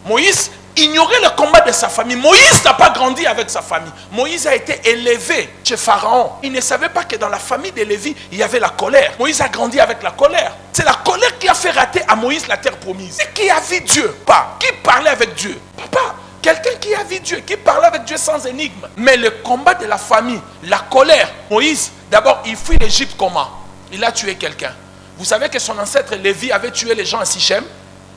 Moïse ignorait le combat de sa famille. Moïse n'a pas grandi avec sa famille. Moïse a été élevé chez Pharaon. Il ne savait pas que dans la famille de Lévi, il y avait la colère. Moïse a grandi avec la colère. C'est la colère qui a fait rater à Moïse la terre promise. Et qui a vu Dieu? Pas. Qui parlait avec Dieu? Papa. Quelqu'un qui a vu Dieu, qui parlait avec Dieu sans énigme. Mais le combat de la famille, la colère. Moïse, d'abord, il fuit l'Égypte comment? Il a tué quelqu'un. Vous savez que son ancêtre Lévi avait tué les gens à Sichem?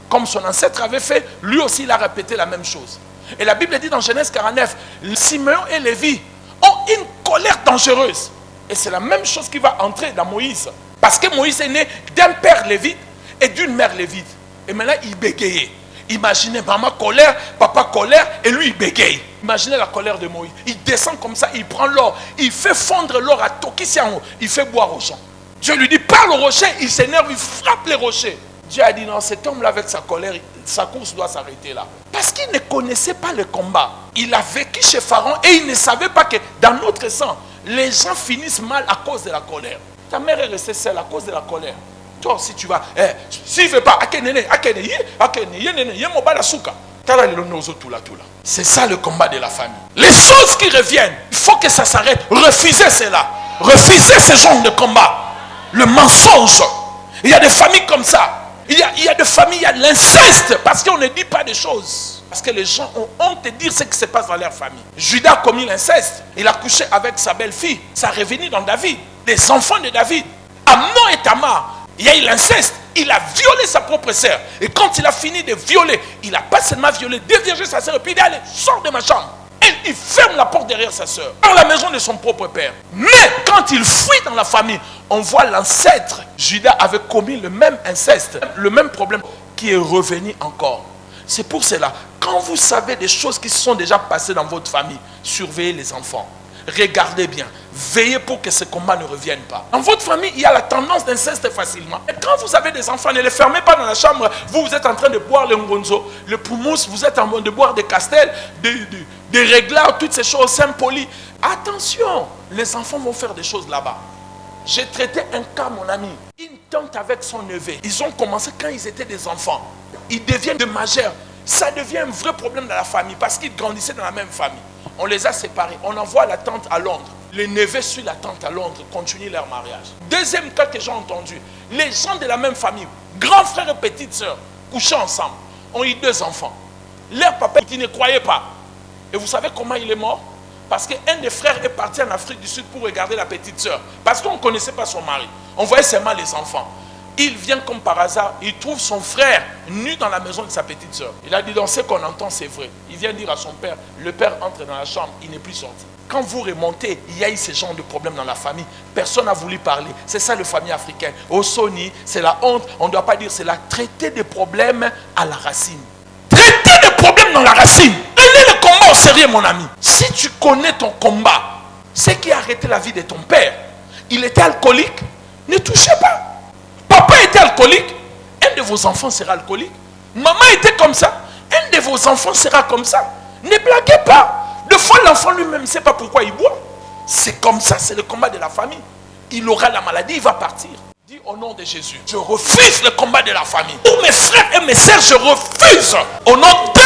Comme son ancêtre avait fait, lui aussi il a répété la même chose. Et la Bible dit dans Genèse 49, Simeon et Lévi ont une colère dangereuse. Et c'est la même chose qui va entrer dans Moïse. Parce que Moïse est né d'un père lévite et d'une mère lévite. Et maintenant il bégayait. Imaginez maman colère, papa colère et lui il bégaye. Imaginez la colère de Moïse. Il descend comme ça, il prend l'or, il fait fondre l'or à Tokisiango, il fait boire aux gens. Dieu lui dit parle au rocher, il s'énerve, il frappe les rochers. Dieu a dit non, cet homme-là avec sa colère, sa course doit s'arrêter là. Parce qu'il ne connaissait pas le combat. Il a vécu chez Pharaon et il ne savait pas que dans notre sang, les gens finissent mal à cause de la colère. Ta mère est restée seule à cause de la colère. Toi aussi tu vas, s'il ne veut pas, c'est ça le combat de la famille. Les choses qui reviennent, il faut que ça s'arrête. Refusez cela. Refusez ce genre de combat. Le mensonge. Il y a des familles comme ça. Il y a des familles, il y a l'inceste. Parce qu'on ne dit pas des choses. Parce que les gens ont honte de dire ce qui se passe dans leur famille. Judas a commis l'inceste. Il a couché avec sa belle-fille. Ça est revenu dans David. Les enfants de David. Amnon et Tamar. Il y a eu l'inceste. Il a violé sa propre sœur. Et quand il a fini de violer, il n'a pas seulement violé, déviergé sa sœur. Et puis il dit allez, sors de ma chambre. Et il ferme la porte derrière sa sœur. Dans la maison de son propre père. Mais quand il fuit dans la famille, on voit l'ancêtre. Judas avait commis le même inceste. Le même problème qui est revenu encore. C'est pour cela, quand vous savez des choses qui se sont déjà passées dans votre famille, surveillez les enfants. Regardez bien. Veillez pour que ce combat ne revienne pas. Dans votre famille, il y a la tendance d'inceste facilement. Et quand vous avez des enfants, ne les fermez pas dans la chambre. Vous êtes en train de boire le ngonzo, le poumous, vous êtes en train de boire des castels, des réglards, toutes ces choses sympolies. Attention, les enfants vont faire des choses là-bas. J'ai traité un cas, mon ami. Une tante avec son neveu. Ils ont commencé quand ils étaient des enfants. Ils deviennent de majeurs. Ça devient un vrai problème dans la famille parce qu'ils grandissaient dans la même famille. On les a séparés. On envoie la tante à Londres. Les neveux suivent la tante à Londres, continuent leur mariage. Deuxième cas que j'ai entendu. Les gens de la même famille, grand frère et petite soeur, couchés ensemble, ont eu 2 enfants. Leur papa, il ne croyait pas. Et vous savez comment il est mort? Parce qu'un des frères est parti en Afrique du Sud pour regarder la petite soeur. Parce qu'on ne connaissait pas son mari. On voyait seulement les enfants. Il vient comme par hasard, il trouve son frère nu dans la maison de sa petite soeur. Il a dit, dans ce qu'on entend, c'est vrai. Il vient dire à son père, le père entre dans la chambre, il n'est plus sorti. Quand vous remontez, il y a eu ce genre de problème dans la famille. Personne n'a voulu parler. C'est ça le famille africain. Au Sony, c'est la honte. On ne doit pas dire, c'est la traiter des problèmes à la racine. Traiter des problèmes dans la racine. Prenez le combat au sérieux, mon ami. Si tu connais ton combat, ce qui a arrêté la vie de ton père, il était alcoolique, ne touchez pas. Papa était alcoolique, un de vos enfants sera alcoolique. Maman était comme ça, un de vos enfants sera comme ça. Ne blaguez pas. Des fois, l'enfant lui-même ne sait pas pourquoi il boit. C'est comme ça, c'est le combat de la famille. Il aura la maladie, il va partir. Dis au nom de Jésus, je refuse le combat de la famille. Pour mes frères et mes sœurs, je refuse. Au nom de...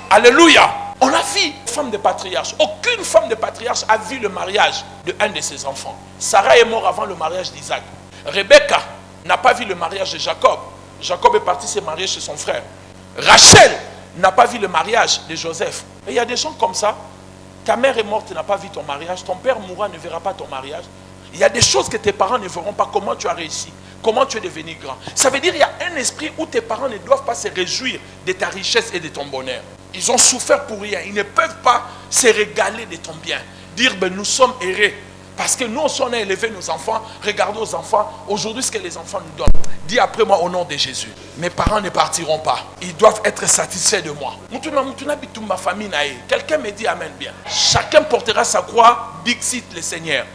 Alléluia. On a vu une femme de patriarche. Aucune femme de patriarche a vu le mariage de un de ses enfants. Sarah est morte avant le mariage d'Isaac. Rebecca n'a pas vu le mariage de Jacob. Jacob est parti se marier chez son frère. Rachel n'a pas vu le mariage de Joseph. Et il y a des gens comme ça. Ta mère est morte, tu n'as pas vu ton mariage. Ton père mourra, ne verra pas ton mariage. Il y a des choses que tes parents ne verront pas. Comment tu as réussi, comment tu es devenu grand. Ça veut dire qu'il y a un esprit où tes parents ne doivent pas se réjouir de ta richesse et de ton bonheur. Ils ont souffert pour rien. Ils ne peuvent pas se régaler de ton bien. Dire, ben, nous sommes heureux. Parce que nous, on a élevé nos enfants. Regardez aux enfants. Aujourd'hui, ce que les enfants nous donnent. Dis après moi au nom de Jésus. Mes parents ne partiront pas. Ils doivent être satisfaits de moi. Ma famille. Quelqu'un me dit amen bien. Chacun portera sa croix. Dixit le Seigneur.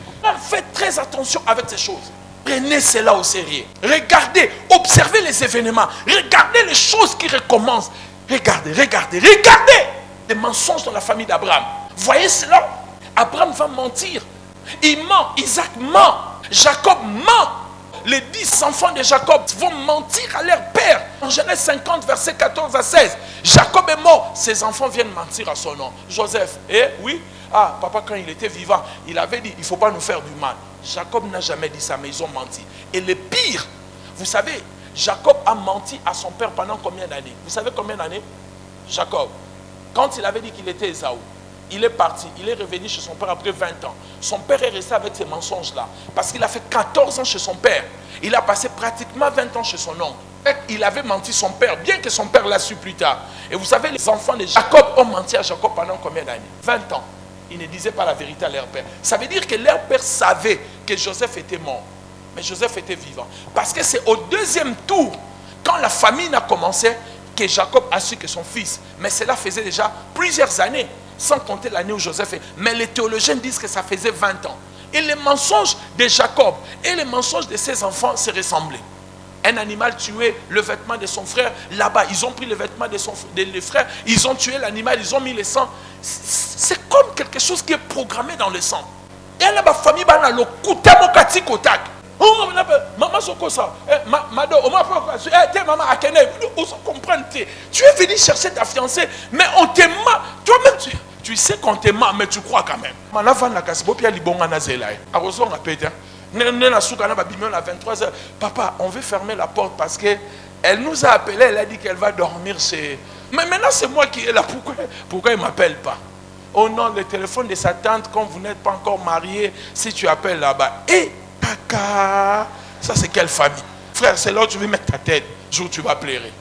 Faites très attention avec ces choses. Prenez cela au sérieux. Regardez, observez les événements. Regardez les choses qui recommencent. Regardez. Les mensonges dans la famille d'Abraham. Voyez cela. Abraham va mentir. Il ment. Isaac ment. Jacob ment. les 10 enfants de Jacob vont mentir à leur père. En Genèse 50, verset 14 à 16, Jacob est mort, ses enfants viennent mentir à son nom. Joseph, oui, papa quand il était vivant, il avait dit, il ne faut pas nous faire du mal. Jacob n'a jamais dit ça, mais ils ont menti. Et le pire, vous savez, Jacob a menti à son père pendant combien d'années? Vous savez combien d'années? Jacob, quand il avait dit qu'il était Ésaü, il est parti, il est revenu chez son père après 20 ans. Son père est resté avec ces mensonges-là. Parce qu'il a fait 14 ans chez son père. Il a passé pratiquement 20 ans chez son oncle. Il avait menti son père, bien que son père l'a su plus tard. Et vous savez, les enfants de Jacob ont menti à Jacob pendant combien d'années? 20 ans. Ils ne disaient pas la vérité à leur père. Ça veut dire que leur père savait que Joseph était mort. Mais Joseph était vivant. Parce que c'est au deuxième tour, quand la famine a commencé, que Jacob a su que son fils. Mais cela faisait déjà plusieurs années. Sans compter l'année où Joseph est. Mais les théologiens disent que ça faisait 20 ans. Et les mensonges de Jacob et les mensonges de ses enfants se ressemblaient. Un animal tuait le vêtement de son frère. Là-bas, ils ont pris le vêtement de les frères. Ils ont tué l'animal, ils ont mis le sang. C'est comme quelque chose qui est programmé dans le sang. Et là, ma famille, le koutamokati kotak. Oh, maman, c'est ça. Mado, on m'a pas maman, tu es venu chercher ta fiancée, mais on t'aime. Toi-même, tu sais qu'on t'aime, mais tu crois quand même. Papa, on veut fermer la porte parce qu'elle nous a appelé, elle a dit qu'elle va dormir chez. Mais maintenant, c'est moi qui est là. Pourquoi il ne m'appelle pas? Oh non, le téléphone de sa tante, quand vous n'êtes pas encore marié, si tu appelles là-bas. Ça c'est quelle famille? Frère, c'est là où tu veux mettre ta tête. Jour où tu vas pleurer.